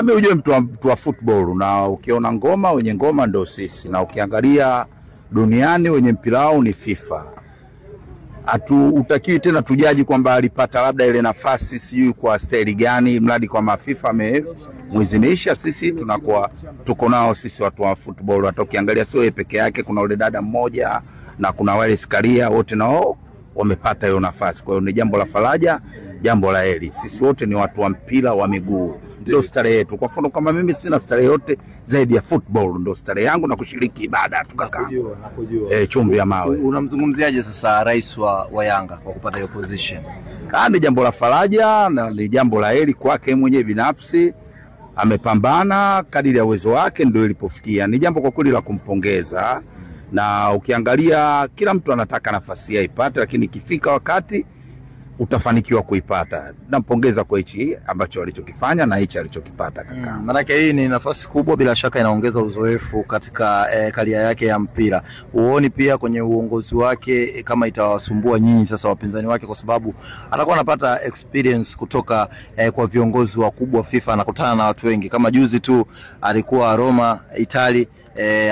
Ujue mtu wa football, na ukiona ngoma wenye ngoma ndio sisi, na ukiangalia duniani wenye mpira wao ni FIFA. Utakiwi tena tujaji kwamba alipata labda ile nafasi sijui kwa staili gani, mradi kwa FIFA amemuizinisha. Sisi tunakuwa tuko nao sisi watu wa football. Hata ukiangalia sio yeye peke yake, kuna ule dada mmoja na kuna wale Skaria, wote nao wamepata hiyo nafasi. Kwa hiyo ni jambo la faraja, jambo la heri. Sisi wote ni watu wa mpira wa miguu, ndio starehe yetu. Kwa mfano kama mimi sina starehe yote zaidi ya football, ndio starehe yangu, na kushiriki ibada tukakaa. Chumvi ya mawe. Unamzungumziaje sasa rais wa Yanga kwa kupata hiyo position? Ni jambo la faraja na ni jambo la heri kwake mwenyewe binafsi. Amepambana kadiri ya uwezo wake ndio ilipofikia. Ni jambo kwa kweli la kumpongeza, na ukiangalia kila mtu anataka nafasi yake ipate, lakini ikifika wakati utafanikiwa kuipata. Nampongeza kwa hichi ambacho alichokifanya na hichi alichokipata kaka. Maana hii ni nafasi kubwa, bila shaka inaongeza uzoefu katika karia yake ya mpira. Uone pia kwenye uongozi wake kama itawasumbua nyinyi sasa wapinzani wake, kwa sababu atakuwa anapata experience kutoka kwa viongozi wakubwa FIFA, anakutana na watu wengi. Kama juzi tu alikuwa Roma, Italy,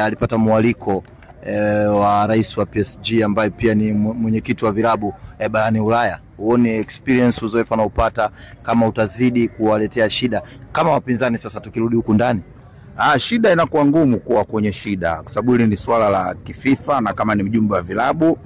alipata mwaliko wa rais wa PSG ambaye pia ni mwenyekiti wa vilabu barani Ulaya. Uone experience, uzoefu anaopata kama utazidi kuwaletea shida kama wapinzani. Sasa tukirudi huku ndani, shida inakuwa ngumu kuwa kwenye shida, kwa sababu hili ni swala la kififa, na kama ni mjumbe wa vilabu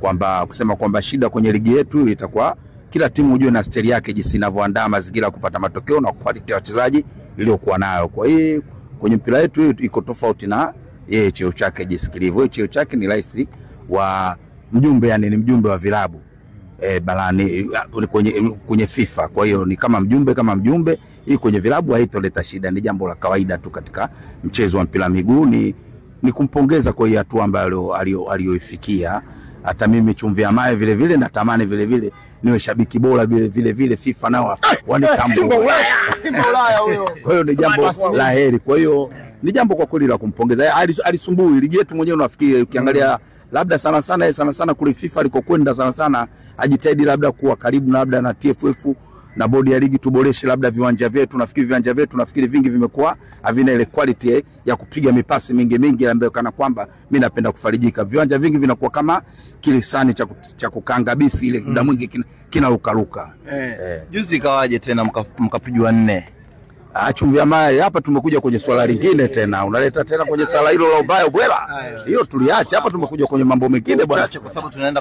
kwamba kusema kwamba shida kwenye ligi yetu itakuwa kila timu ujue na stili yake jinsi inavyoandaa mazingira kupata matokeo na quality ya wachezaji iliyokuwa nayo. Kwa hiyo kwenye mpira wetu iko tofauti na yeye cheo chake jisikilivu. Cheo chake ni rais wa mjumbe, yani ni mjumbe wa vilabu balani kwenye FIFA. Kwa hiyo ni kama mjumbe hii kwenye vilabu haitoleta shida, ni jambo la kawaida tu katika mchezo wa mpira miguu. Ni kumpongeza kwa hiyo hatua ambayo aliyoifikia. Hata mimi chumvi ya mawe vile vile natamani vile vile niwe shabiki bora vile vile FIFA nao wanitambue. Kwa hiyo ni jambo la heri. Kwa hiyo ni jambo kwa kweli la kumpongeza. Alisumbui ligi yetu mwenyewe, unafikiri ukiangalia labda sana kule FIFA alikokwenda sana ajitahidi labda kuwa karibu labda na TFF na bodi ya ligi, tuboreshe labda viwanja vyetu. Nafikiri vingi vimekuwa havina ile quality ya kupiga mipasi mingi ambayo kana kwamba mimi napenda kufarijika. Viwanja vingi vinakuwa kama kile sani cha kukanga bisi ile muda mwingi kinarukaruka. Juzi kawaje tena mkapigwa 4? Chumvi ya mawe. Hapa tumekuja kwenye swala lingine tena, unaleta tena kwenye swala hilo la ubaya bwela. Hiyo tuliacha, hapa tumekuja kwenye mambo mengine bwana, kwa sababu tunaenda